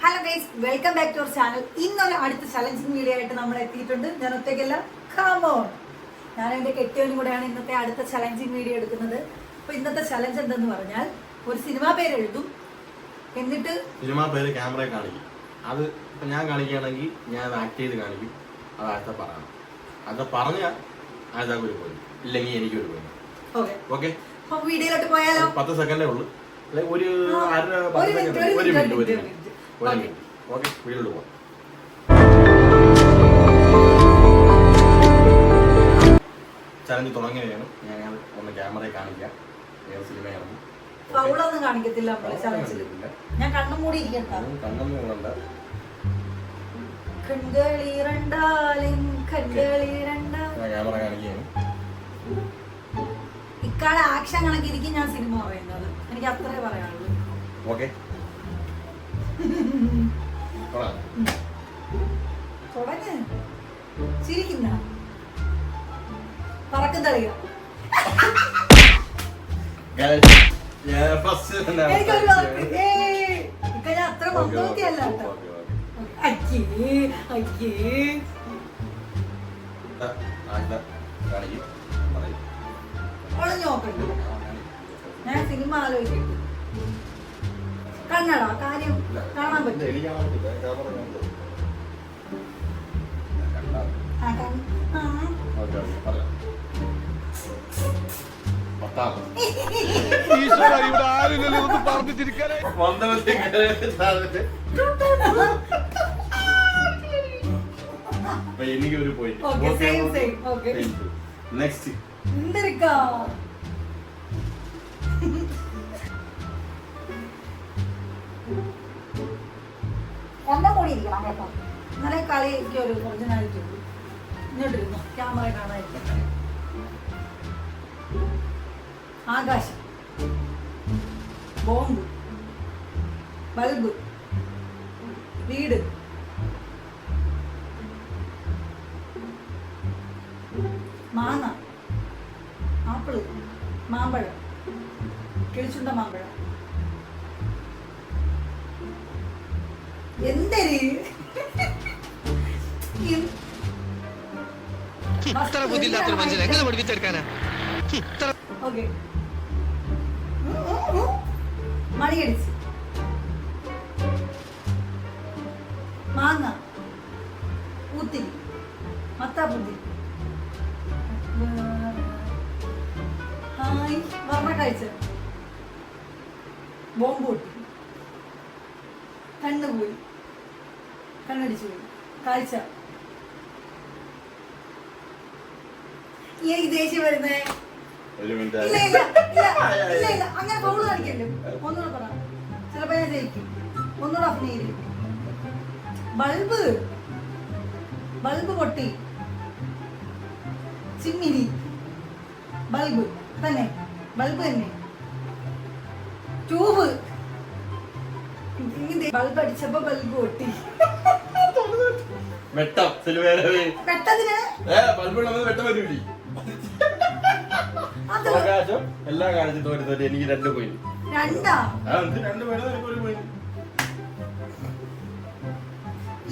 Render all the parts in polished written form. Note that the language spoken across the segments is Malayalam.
Hello guys, welcome back to our channel. ഇന്നൊരു അടുത്ത ചലഞ്ചിങ് വീഡിയോ ആയിട്ട് നമ്മൾ എത്തിയിട്ടുണ്ട്. ഞാൻ ഒറ്റയ്ക്കല്ല, കമോൺ. ഞാൻ എൻ്റെ കെട്ടിയവനും കൂടെയാണ് ഇന്നത്തെ അടുത്ത ചലഞ്ചിങ് വീഡിയോ എടുക്കുന്നത്. അപ്പോൾ ഇന്നത്തെ ചലഞ്ച് എന്തെന്ന് പറഞ്ഞാൽ ഒരു സിനിമാ പേര് എഴുതും, എന്നിട്ട് സിനിമാ പേര് ക്യാമറയെ കാണിക്കും. അത് ഞാൻ കാണിക്കുകയാണെങ്കിൽ ഞാൻ ആക്ട് ചെയ്ത് കാണിക്കും. അത് ആദ്യത്തെ പറയണം. അത് പറഞ്ഞാൽ ആദ്യത്തെ ഒരു പോയി, ഇല്ലെങ്കിൽ എനിക്കൊരു പോയി. ഓക്കെ ഓക്കെ, അപ്പോൾ വീഡിയോയിലോട്ട് പോയാലോ? 10 സെക്കൻഡേ ഉള്ളൂ. ഒരു മിനിറ്റ്. ഓക്കെ, വീഡിയോയിലോട്ട് പോകാം. ചലഞ്ച് തുടങ്ങിയാണ്. ഞാൻ ഒന്ന് ക്യാമറയെ കാണിക്കാം ഏത് സിനിമയാണ്. ഫൗളൊന്നും കാണിക്കത്തില്ല നമ്മള് ചലഞ്ചിൽ. ഞാൻ കണ്ണും മൂടി ഇരിക്കണ്ട. കണ്ണൊന്നും കൊണ്ട ക്യാമറ കാണിക്കുകയാണ്. ഇക്കാളെ ആക്ഷൻ കണക്കിരിക്കും ഞാൻ സിനിമ പറയുന്നത്. എനിക്ക് അത്രേ പറയാനുള്ളൂ. ഓക്കെ, തുടങ്ങ്. ചിരിക്കുന്ന പറക്കും തളിക. എനിക്കൊരു വാക്ക്. ഇക്ക ഞാൻ അത്ര മന്ദബുദ്ധിയല്ല കേട്ടോ. അയ്യേ അയ്യേ. ഒളിഞ്ഞു നോക്കണ്ട. ഞാൻ സിനിമ ആലോചിക്കട്ടെ. കണ്ണടാ കാര്യം കാണാൻ പറ്റും. എനിക്കൊരു പോയിന്റ്. നെക്സ്റ്റ് ഒന്നും കൂടി ഇരിക്കണം കേട്ടോ. ഇന്നലെ കളിക്ക് ഒരു ഒറിജിനാലിറ്റി ഉണ്ട്. ഇങ്ങോട്ടിരുന്നു ക്യാമറ കാണാതിരിക്കട്ടെ. ആകാശം, ബോംബ്, ബൾബ്, വീട്, മാങ്ങ, ആപ്പിള്, മാമ്പഴം, കിളിച്ചുണ്ട മാമ്പഴം. എന്തരി ഇത്ര ബുദ്ധിയില്ലാത്തൊരു മനുഷ്യനെ എങ്ങനെ പഠിപ്പിച്ചെടുക്കാനാ? ഓക്കെ, മണിയടിച്ച്, മാങ്ങ, ഊത്തിരി, മത്താപ്പുത്തി, വർണ്ണ കാഴ്ച, ബോംബ് പൊട്ടി, കണ്ണ് പോയി, കണ്ണടിച്ചു പോയി, കാഴ്ച. ഈ ദേഷ്യം വരുന്നേ. ഇല്ല ഇല്ല ഇല്ല ഇല്ല ഇല്ല, അങ്ങനെ ഫൗള് കാണിക്കല്ലോ. ഒന്നുകൂടെ പറ, ചിലപ്പോ ഞാൻ ജയിക്കും. ഒന്നുകൂടെ അഭിനയിക്കും. ബൾബ്, ബൾബ് പൊട്ടി, ചിമ്മിനി, ബൾബ് തന്നെ, ബൾബ് തന്നെ, ട്യൂബ്, ബൾബ് അടിച്ചപ്പോ ബൾബ് പൊട്ടി. പെട്ടതിന് ആകാശം എല്ലാ കാണിച്ചു തോന്നി. എനിക്ക് 2 പോയിന്റ്. രണ്ടാ? 2 പോയിന്റ്, എനിക്ക് 1 പോയിന്റ്.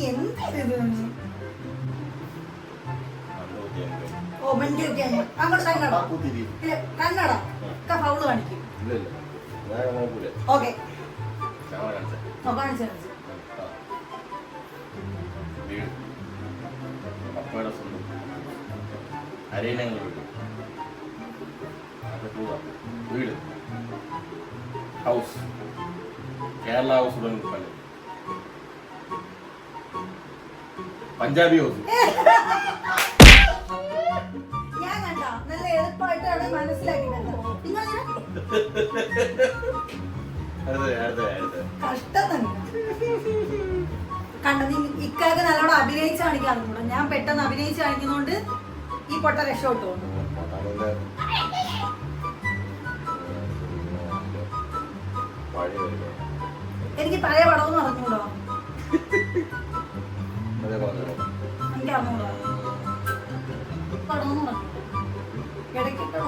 എന്ത് ഓ വണ്ടിയൊക്കെയാണ് അങ്ങോട്ട്. കണ്ണട ഇല്ല, കണ്ണട ഫൗള് കാണിക്കും. ഓക്കെ, കാണിച്ചു. പപ്പയുടെ സ്വന്തം അരയിനങ്ങൾ വീട്, ഹൗസ്, കേരള ഹൗസ് ഉടൻ പല പഞ്ചാബി ഹൗസ്. ഞാൻ കണ്ട നല്ല എളുപ്പമായിട്ടാണ് മനസ്സിലാക്കി. കഷ്ടം തന്നെ കണ്ട. ഇക്കാക്ക് നല്ലോണം അഭിനയിച്ച് കാണിക്കാറുണ്ട്. ഞാൻ പെട്ടെന്ന് അഭിനയിച്ച് കാണിക്കുന്നോണ്ട് ഈ പൊട്ട രക്ഷപ്പെട്ടു തോന്നുന്നു. എനിക്ക് പഴയ പടമെന്ന് പറഞ്ഞൂടോ? എനിക്ക് അറിഞ്ഞൂടോ പടമെന്ന് പറഞ്ഞു. ഇടയ്ക്കിട്ടോ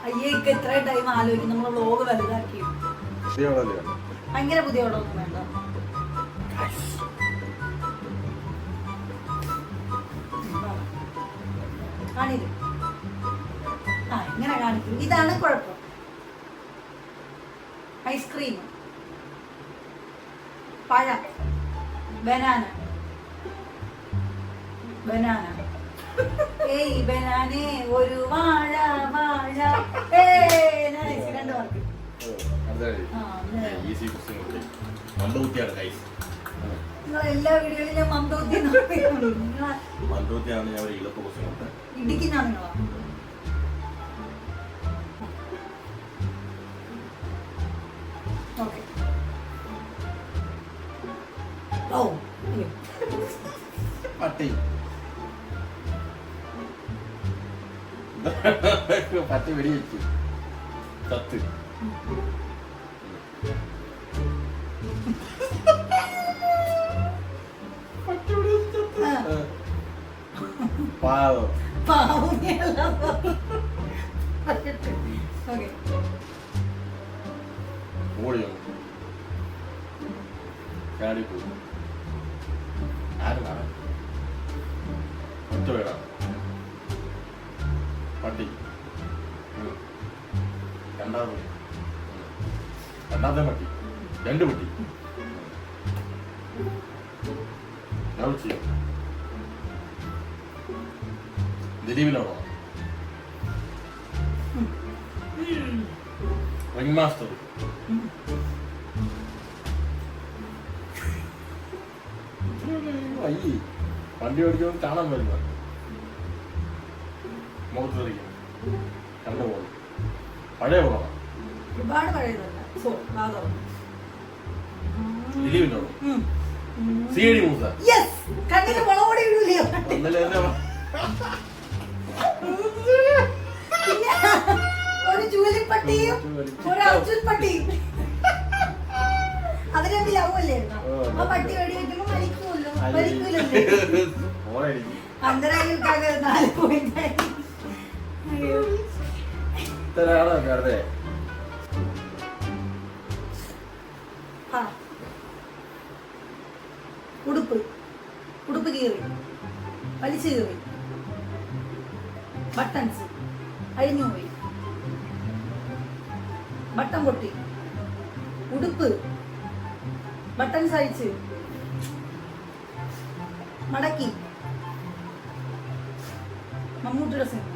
അയ്യേ ഇക്ക ഇത്രയും ടൈം ആലോചിക്കും നമ്മളെ വ്ലോഗ് വലുതാക്കി. ഭയങ്കര പുതിയ പടമൊന്നും വേണ്ട. കാണിക്കും. ആ ഇങ്ങനെ കാണിക്കും. ഇതാണ് കുഴപ്പം. ഐസ്ക്രീം, പഴം, ബനാന, ബനാന. ഏയ് ബനാനേ ഒരു വാഴ വാഴ. നൈസ്. 2 മാർക്ക്. നിങ്ങൾ എല്ലാ വീഡിയോയിലും ഞാൻ മന്ദബുദ്ധി മന്ദബുദ്ധിയാണ് ഞാൻ ഒരു ഇളപ്പ് ക്വസ്റ്റ്യൻ ഇടിക്കുന്നതാണ് നിങ്ങളാ. ഓക്കെ. ഓ അയ്യോ. പട്ടി പട്ടി വെടിവെച്ചു ചത്ത്. പാവം. ഓക്കെ. ഓടിയോ ചാടിപ്പോയി. ആരാണ് ഒറ്റ വീടാ പട്ടി. രണ്ടാമത്തെ പട്ടി. 2 പട്ടി. ദിലീപിലാണോ റിംഗ് മാസ്റ്റർ? അയ്യേ വണ്ടി ഓടിക്കുമ്പോൾ കാണാൻ വരുന്ന മുഖത്ത് തെറിക്കും. കണ്ടുപോകും. പഴയ പടമാണ്. ഒരുപാട് പഴയതല്ല. ദിലീപിന്റെ സിഐഡി മൂസ. കണ്ണിന് മുളകോടി ഇടൂലേ? ഒരു ജൂലിപ്പട്ടിയും ഒരു അർജുൻ പട്ടിയും. അവരെ ലവല്ലായിരുന്നോ? ആ പട്ടി വെടിവെക്കുമ്പോ മരിക്കുമല്ലോ. മരിക്കൂലല്ലേ? അന്തരായിക്കാകെ 4 പോയിന്റ്. ഉടുപ്പ് ഉടുപ്പ് കീറി വലിച്ചു കീറി. ബട്ടൺസ് അഴിഞ്ഞുപോയി. ബട്ടൺ പൊട്ടി. ഉടുപ്പ് ബട്ടൺസ് അഴിച്ച് മടക്കി. മമ്മൂട്ടിയുടെ സിനിമ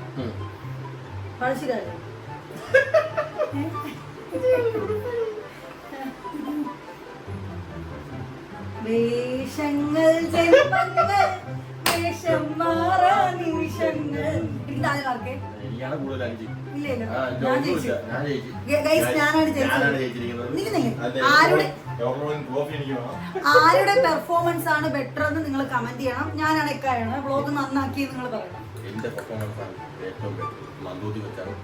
പഴശ്ശിരാജ്. വേഷങ്ങൾ ജന്മങ്ങൾ വേഷം മാറാ നിമിഷങ്ങൾ. ഞാനാണ് ആരുടെ പെർഫോമൻസ് ആണ് ബെറ്റർ എന്ന് നിങ്ങൾ കമന്റ് ചെയ്യണം. ഞാനാണ് ഇക്കായാണ് വ്ലോഗ് നന്നാക്കി നിങ്ങൾ പറയണം. എന്റെ പെർഫോമൻസ് ആണ് ഏറ്റവും ബെറ്റർ. മന്ദൂതി വെച്ചാണ്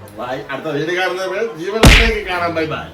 അടുത്ത വീട് കാണുന്നത്. ജീവനിലേക്ക് കാണാം. Bye bye.